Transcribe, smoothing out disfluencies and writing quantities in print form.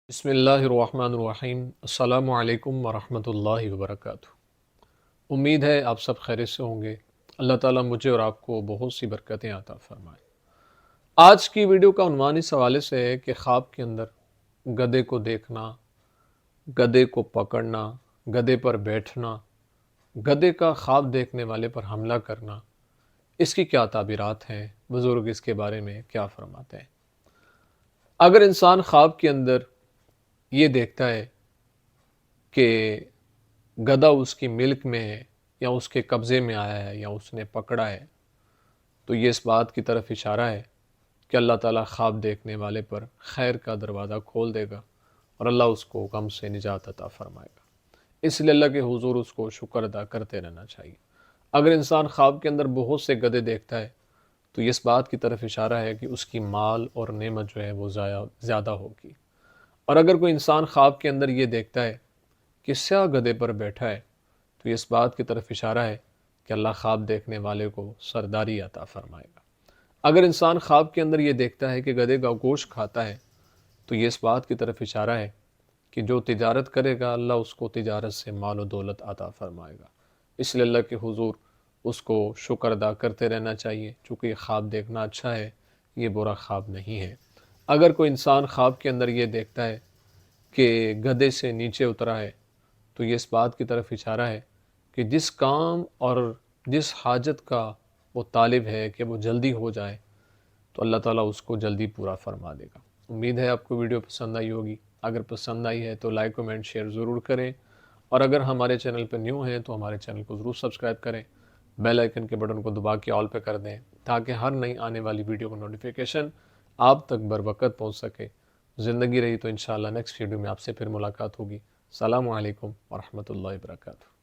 بسم اللہ الرحمن الرحیم السلام علیکم ورحمۃ اللہ وبرکاتہ۔ امید ہے آپ سب خیریت سے ہوں گے۔ اللہ تعالیٰ مجھے اور آپ کو بہت سی برکتیں عطا فرمائے۔ آج کی ویڈیو کا عنوان اس حوالے سے ہے کہ خواب کے اندر گدھے کو دیکھنا، گدھے کو پکڑنا، گدھے پر بیٹھنا، گدھے کا خواب دیکھنے والے پر حملہ کرنا، اس کی کیا تعبیرات ہیں، بزرگ اس کے بارے میں کیا فرماتے ہیں۔ اگر انسان خواب کے اندر یہ دیکھتا ہے کہ گدھا اس کی ملک میں ہے یا اس کے قبضے میں آیا ہے یا اس نے پکڑا ہے، تو یہ اس بات کی طرف اشارہ ہے کہ اللہ تعالیٰ خواب دیکھنے والے پر خیر کا دروازہ کھول دے گا اور اللہ اس کو غم سے نجات عطا فرمائے گا۔ اس لیے اللہ کے حضور اس کو شکر ادا کرتے رہنا چاہیے۔ اگر انسان خواب کے اندر بہت سے گدھے دیکھتا ہے تو یہ اس بات کی طرف اشارہ ہے کہ اس کی مال اور نعمت جو ہے وہ زیادہ ہوگی۔ اور اگر کوئی انسان خواب کے اندر یہ دیکھتا ہے کہ سیاہ گدھے پر بیٹھا ہے تو یہ اس بات کی طرف اشارہ ہے کہ اللہ خواب دیکھنے والے کو سرداری عطا فرمائے گا۔ اگر انسان خواب کے اندر یہ دیکھتا ہے کہ گدھے کا گوشت کھاتا ہے تو یہ اس بات کی طرف اشارہ ہے کہ جو تجارت کرے گا اللہ اس کو تجارت سے مال و دولت عطا فرمائے گا۔ اس لیے اللہ کے حضور اس کو شکر ادا کرتے رہنا چاہیے، چونکہ یہ خواب دیکھنا اچھا ہے، یہ برا خواب نہیں ہے۔ اگر کوئی انسان خواب کے اندر یہ دیکھتا ہے کہ گدھے سے نیچے اترا ہے تو یہ اس بات کی طرف اشارہ ہے کہ جس کام اور جس حاجت کا وہ طالب ہے کہ وہ جلدی ہو جائے تو اللہ تعالیٰ اس کو جلدی پورا فرما دے گا۔ امید ہے آپ کو ویڈیو پسند آئی ہوگی۔ اگر پسند آئی ہے تو لائک کمنٹ شیئر ضرور کریں، اور اگر ہمارے چینل پہ نیو ہیں تو ہمارے چینل کو ضرور سبسکرائب کریں، بیل آئیکن کے بٹن کو دبا کے آل پہ کر دیں تاکہ ہر نئی آنے والی ویڈیو کا نوٹیفیکیشن آپ تک بروقت پہنچ سکے۔ زندگی رہی تو انشاءاللہ نیکسٹ ویڈیو میں آپ سے پھر ملاقات ہوگی۔ السلام علیکم ورحمۃ اللہ وبرکاتہ۔